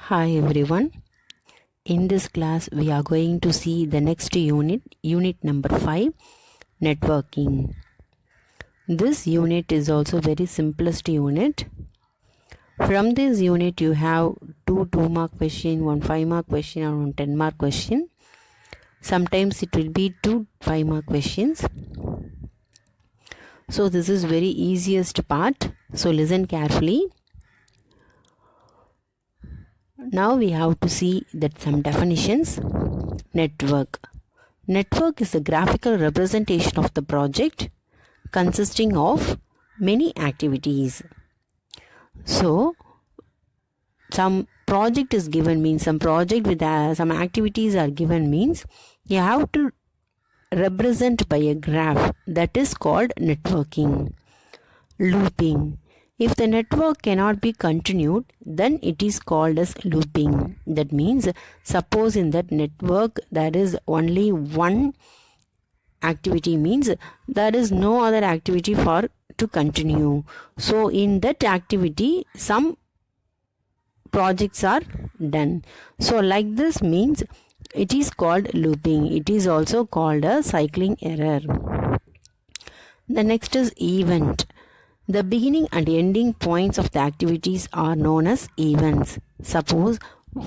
Hi everyone. In this class we are going to see the next unit number 5, networking. This unit is also very simplest unit. From this unit you have two 2-mark question, one 5-mark question and one 10-mark question. Sometimes it will be two 5-mark questions. So this is very easiest part. So listen carefully. Now we have to see that some definitions. Network. Network is a graphical representation of the project consisting of many activities. So some project is given means some project with some activities are given means you have to represent by a graph, that is called networking. Looping. If the network cannot be continued, then it is called as looping. That means suppose in that network there is only one activity, means there is no other activity for to continue. So in that activity some projects are done. So like this means it is called looping. It is also called a cycling error. The next is event. The beginning and ending points of the activities are known as events. Suppose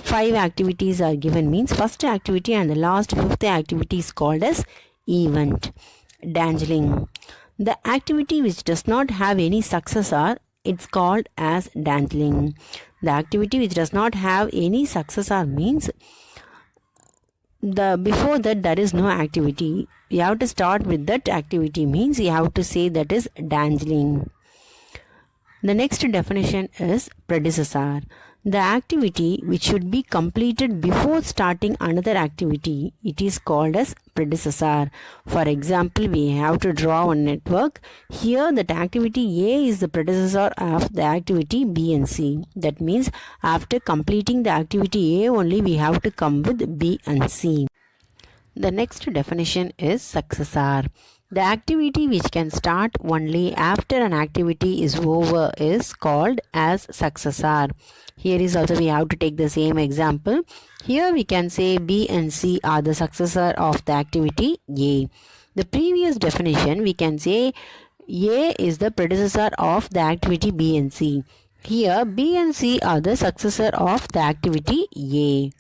5 activities are given means first activity and the last 5th activity is called as event. Dangling. The activity which does not have any successor, it's called as dangling. The activity which does not have any successor means before that there is no activity. You have to start with that activity means you have to say that is dangling. The next definition is predecessor. The activity which should be completed before starting another activity, it is called as predecessor. For example, we have to draw a network. Here that activity A is the predecessor of the activity B and C. That means after completing the activity A only we have to come with B and C. The next definition is successor. The activity which can start only after an activity is over is called as successor. Here is also we have to take the same example. Here we can say B and C are the successor of the activity A. The previous definition we can say A is the predecessor of the activity B and C. Here B and C are the successor of the activity A.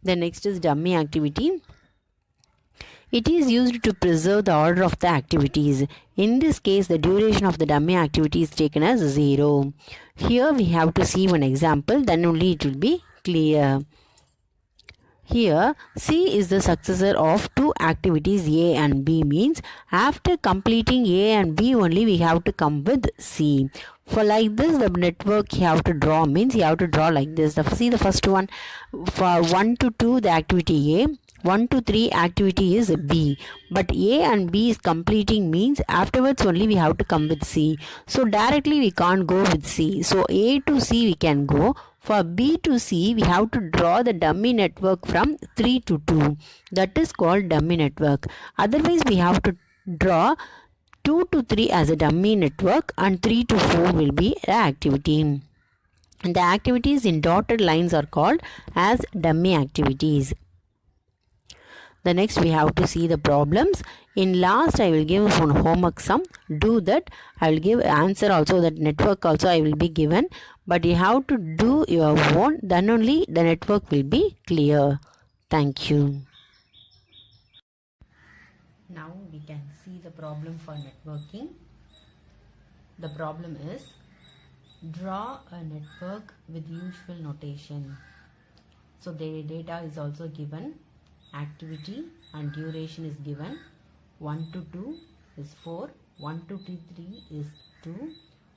The next is dummy activity. It is used to preserve the order of the activities. In this case, the duration of the dummy activity is taken as 0. Here we have to see one example, then only it will be clear. Here, C is the successor of two activities A and B, means after completing A and B only we have to come with C. For like this, the network you have to draw means you have to draw like this. See the first one, for 1 to 2 the activity A, 1 to 3 activity is B, but A and B is completing means afterwards only we have to come with C. So directly we can't go with C. So A to C we can go. For B to C we have to draw the dummy network from 3 to 2. That is called dummy network. Otherwise we have to draw 2 to 3 as a dummy network and 3 to 4 will be the activity. And the activities in dotted lines are called as dummy activities. The next we have to see the problems. In last I will give one homework sum. Do that. I will give answer also, that network also I will be given. But you have to do your own, then only the network will be clear. Thank you. Now we can see the problem for networking. The problem is, draw a network with usual notation. So the data is also given. Activity and duration is given. 1 to 2 is 4, 1 to 3 is 2,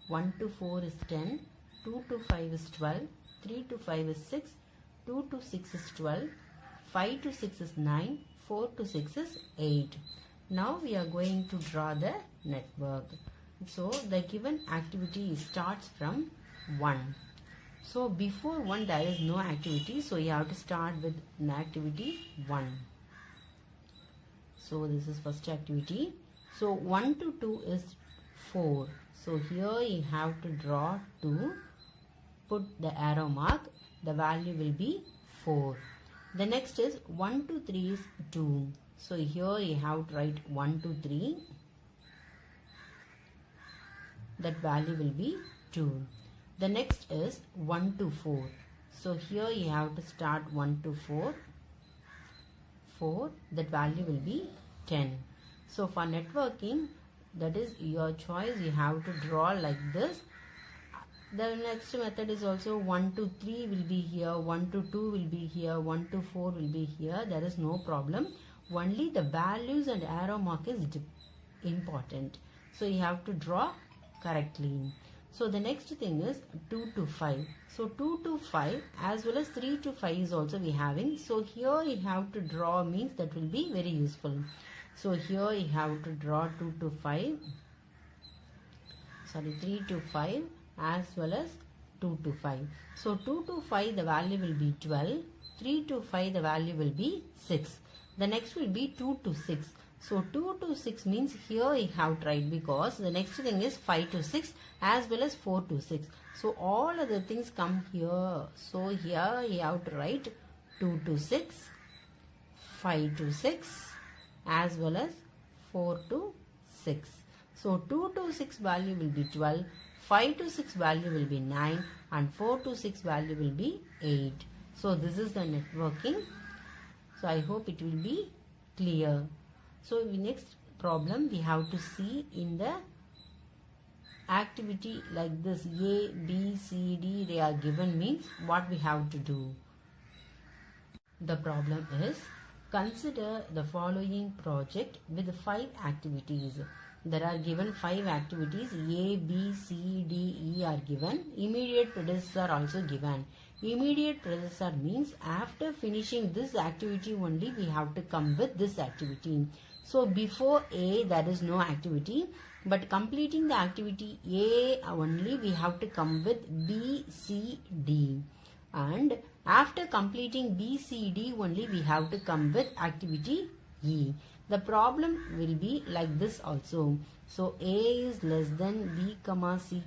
1 to 4 is 10, 2 to 5 is 12, 3 to 5 is 6, 2 to 6 is 12, 5 to 6 is 9, 4 to 6 is 8. Now we are going to draw the network. So the given activity starts from 1. So before 1 there is no activity, so you have to start with an activity 1. So this is first activity. So 1 to 2 is 4. So here you have to draw 2. put the arrow mark, the value will be 4. The next is 1 to 3 is 2. So here you have to write 1 to 3. That value will be 2. The next is 1 to 4. So here you have to start 1 to 4. 4. That value will be 10. So for networking, that is your choice. You have to draw like this. The next method is also 1 to 3 will be here, 1 to 2 will be here, 1 to 4 will be here. There is no problem. Only the values and arrow mark is important. So you have to draw correctly. So the next thing is 2 to 5. So 2 to 5 as well as 3 to 5 is also we having. So here you have to draw, means that will be very useful. So here you have to draw 2 to 5. Sorry, 3 to 5 as well as 2 to 5. So 2 to 5 the value will be 12. 3 to 5 the value will be 6. The next will be 2 to 6. So 2 to 6 means here you have to write, because the next thing is 5 to 6 as well as 4 to 6. So all other things come here. So here you have to write 2 to 6, 5 to 6 as well as 4 to 6. So 2 to 6 value will be 12, 5 to 6 value will be 9 and 4 to 6 value will be 8. So this is the networking. So I hope it will be clear. So the next problem we have to see in the activity like this, A, B, C, D they are given, means what we have to do. The problem is, consider the following project with 5 activities. There are given 5 activities. A, B, C, D, E are given. Immediate predecessors are also given. Immediate predecessor means after finishing this activity only we have to come with this activity. So before A there is no activity, but completing the activity A only we have to come with B, C, D. And after completing B, C, D only we have to come with activity E. The problem will be like this also. So A is less than B, C,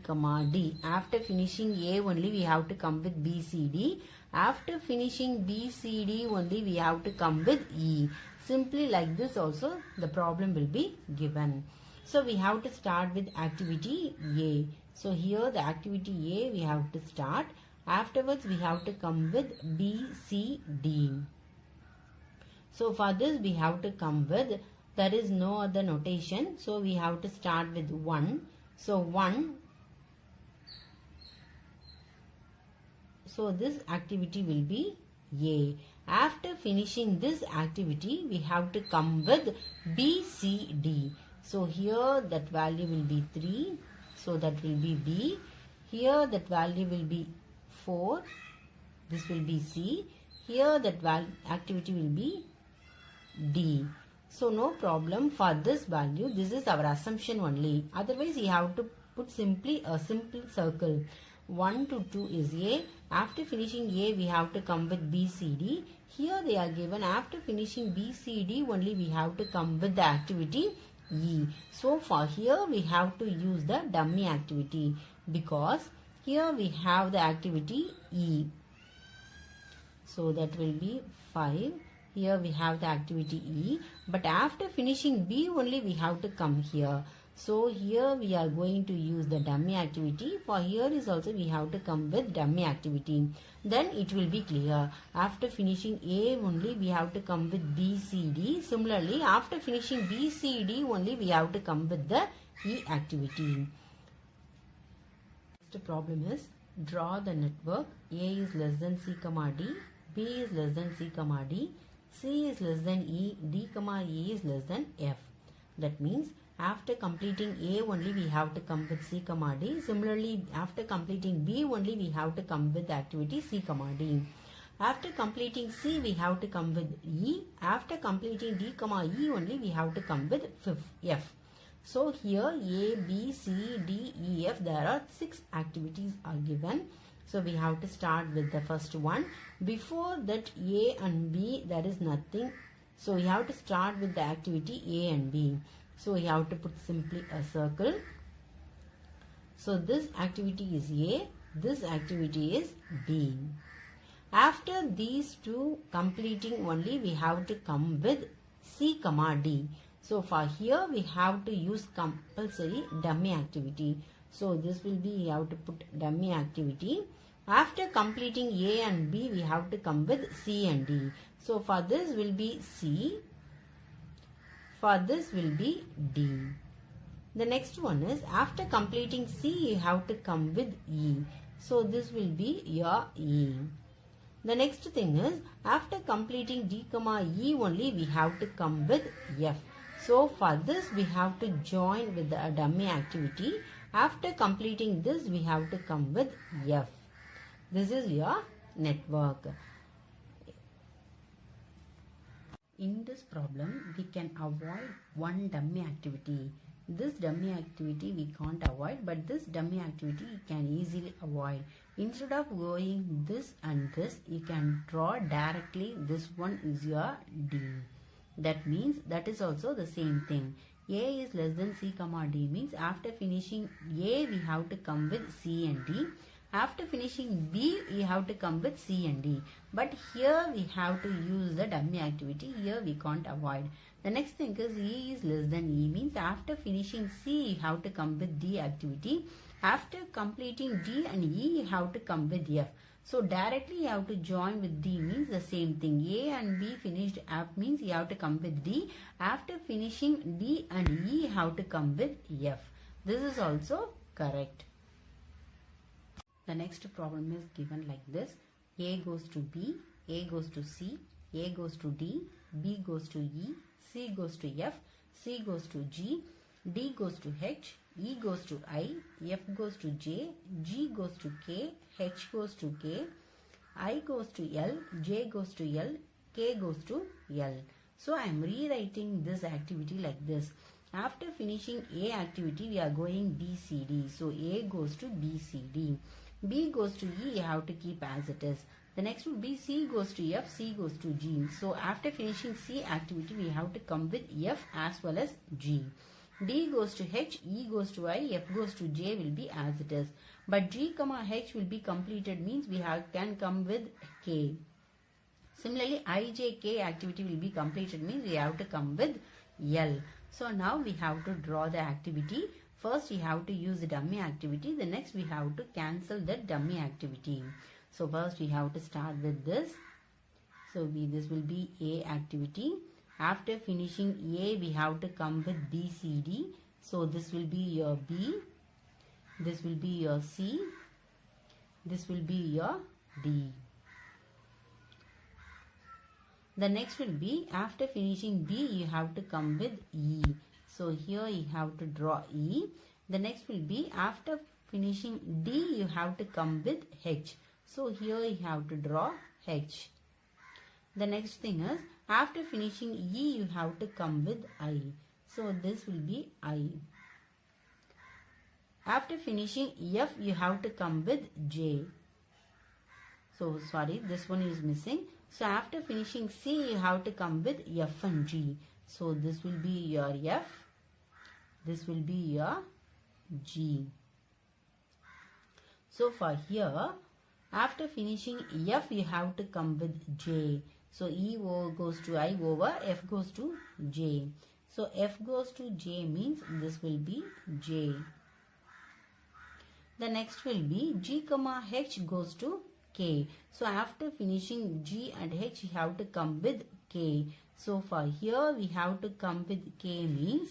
D. After finishing A only we have to come with B, C, D. After finishing B, C, D only we have to come with E. Simply like this also the problem will be given. So we have to start with activity A. So here the activity A we have to start. Afterwards we have to come with B, C, D. So for this we have to come with, there is no other notation. So we have to start with 1. So 1. So this activity will be A. After finishing this activity we have to come with B, C, D. So here that value will be 3. So that will be B. Here that value will be 4. This will be C. Here that activity will be D. So no problem for this value. This is our assumption only. Otherwise you have to put simply a simple circle. 1 to 2 is A. After finishing A we have to come with B, C, D. Here they are given after finishing B, C, D only we have to come with the activity E. So for here we have to use the dummy activity, because here we have the activity E. So that will be 5. Here we have the activity E. But after finishing B only we have to come here. So here we are going to use the dummy activity. For here is also we have to come with dummy activity. Then it will be clear. After finishing A only we have to come with B, C, D. Similarly after finishing B, C, D only we have to come with the E activity. Next problem is, draw the network. A is less than C, D. B is less than C, D. C is less than E, D, E is less than F. That means after completing A only we have to come with C, D. Similarly after completing B only we have to come with activity C, D. After completing C we have to come with E. After completing D, E only we have to come with F. So here A, B, C, D, E, F, there are 6 activities are given. So we have to start with the first one. Before that A and B there is nothing. So we have to start with the activity A and B. So we have to put simply a circle. So this activity is A. this activity is B. After these two completing only, we have to come with C, D. So for here we have to use compulsory dummy activity. So this will be, you have to put dummy activity. After completing A and B, we have to come with C and D. So for this will be C. For this will be D. The next one is after completing C, you have to come with E. So this will be your E. The next thing is after completing D, E only, we have to come with F. So for this we have to join with the dummy activity. After completing this, we have to come with F. This is your network. In this problem, we can avoid one dummy activity. This dummy activity we can't avoid, but this dummy activity you can easily avoid. Instead of going this and this, you can draw directly this one is your D. That means that is also the same thing. A is less than C, D means after finishing A, we have to come with C and D. After finishing B, we have to come with C and D. But here we have to use the dummy activity. Here we can't avoid. The next thing is E is less than E means after finishing C, you have to come with D activity. After completing D and E, you have to come with F. So directly you have to join with D means the same thing. A and B finished up means you have to come with D. After finishing D and E, you have to come with F. This is also correct. The next problem is given like this. A goes to B, A goes to C, A goes to D, B goes to E, C goes to F, C goes to G, D goes to H, E goes to I, F goes to J, G goes to K, H goes to K, I goes to L, J goes to L, K goes to L. So I am rewriting this activity like this. After finishing A activity, we are going B, C, D. So A goes to B, C, D. B goes to E, you have to keep as it is. The next would be C goes to F, C goes to G. So after finishing C activity, we have to come with F as well as G. D goes to H, E goes to I, F goes to J will be as it is. But G, H will be completed means we can come with K. Similarly, I, J, K activity will be completed means we have to come with L. So now we have to draw the activity. First we have to use the dummy activity. The next we have to cancel the dummy activity. So first we have to start with this. So this will be A activity. After finishing A, we have to come with B, C, D. So this will be your B. This will be your C. This will be your D. The next will be after finishing B, you have to come with E. So here you have to draw E. The next will be after finishing D, you have to come with H. So here you have to draw H. The next thing is after finishing E, you have to come with I. So this will be I. After finishing F, you have to come with J. So sorry, this one is missing. So after finishing C, you have to come with F and G. So this will be your F. This will be your G. So for here, after finishing F, you have to come with J. So E goes to I over F goes to J. So F goes to J means this will be J. The next will be G, H goes to K. So after finishing G and H, you have to come with K. So for here, we have to come with K means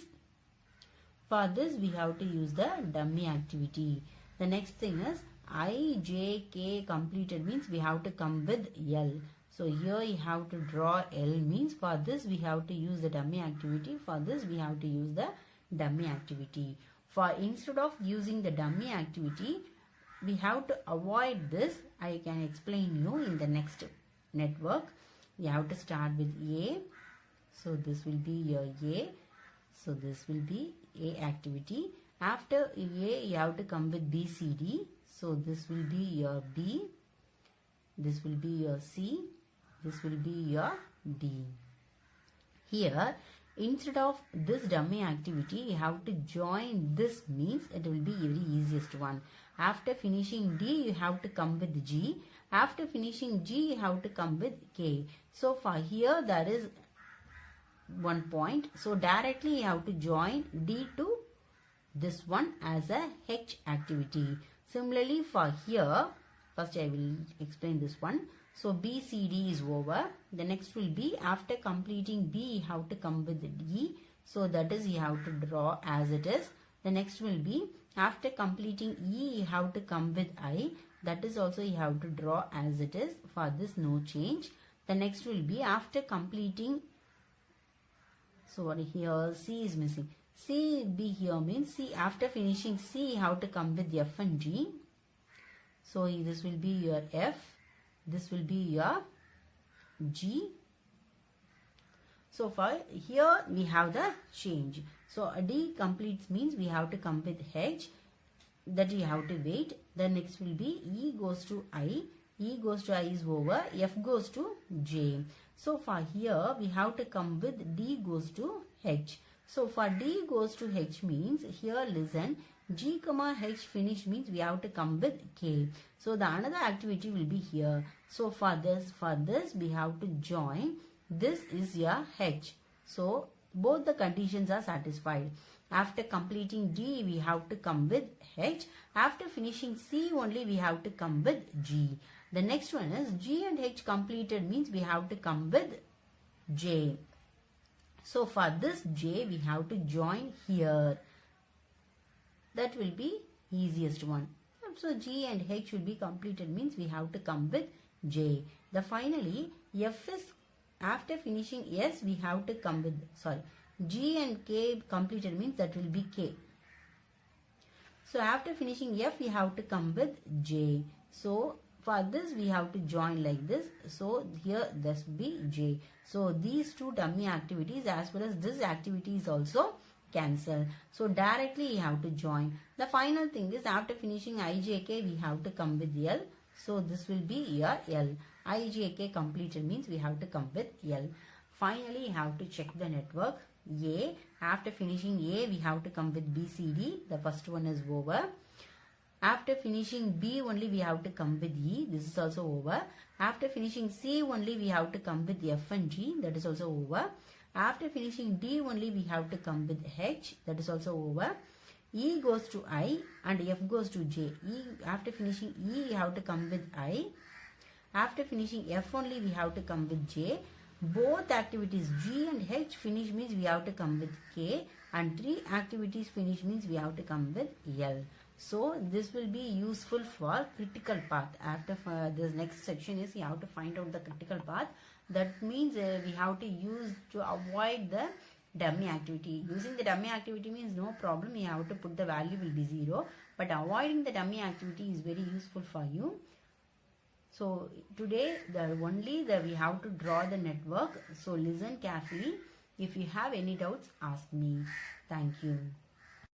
for this we have to use the dummy activity. The next thing is I, J, K completed means we have to come with L. So here you have to draw L means for this we have to use the dummy activity. For this we have to use the dummy activity. For instead of using the dummy activity, we have to avoid this. I can explain you in the next network. You have to start with A. So this will be your A. So this will be A activity. After A, you have to come with B, C, D. So this will be your B. This will be your C. This will be your D. Here, instead of this dummy activity, you have to join this means it will be very easiest one. After finishing D, you have to come with G. After finishing G, you have to come with K. So for here, there is one point. So directly you have to join D to this one as a H activity. Similarly for here, first I will explain this one. So B, C, D is over. The next will be after completing B, you have to come with D. So that is you have to draw as it is. The next will be after completing E, you have to come with I. That is also you have to draw as it is. For this no change. The next will be after completing, so what here C is missing. C be here means C, after finishing C, you have to come with F and G. So this will be your F. This will be your G. So for here we have the change. So D completes means we have to come with H. That you have to wait. The next will be E goes to I. E goes to I is over. F goes to J. So for here we have to come with D goes to H. So for D goes to H means here listen, G comma H finish means we have to come with K. So the another activity will be here. So for this we have to join. This is your H. So both the conditions are satisfied. After completing D, we have to come with H. After finishing C only, we have to come with G. The next one is G and H completed means we have to come with J. So for this J, we have to join here. That will be easiest one. So G and H will be completed means we have to come with J. The finally, F is after finishing S, we have to come with, G and K completed means that will be K. So after finishing F, we have to come with J. So for this, we have to join like this. So here this be J. So these two dummy activities as well as this activity is also cancel. So directly you have to join. The final thing is after finishing IJK, we have to come with L. So this will be your L. IJK completed means we have to come with L. Finally, you have to check the network. A. After finishing A, we have to come with BCD. The first one is over. After finishing B only, we have to come with E. This is also over. After finishing C only, we have to come with F and G. That is also over. After finishing D only, we have to come with H. That is also over. E goes to I and F goes to J. After finishing E, we have to come with I. After finishing F only, we have to come with J. Both activities G and H finish means we have to come with K, and 3 activities finish means we have to come with L. So this will be useful for critical path. After this next section is you have to find out the critical path. That means we have to use to avoid the dummy activity. Using the dummy activity means no problem. You have to put the value will be 0. But avoiding the dummy activity is very useful for you. So today we have to draw the network. So listen carefully. If you have any doubts, ask me. Thank you.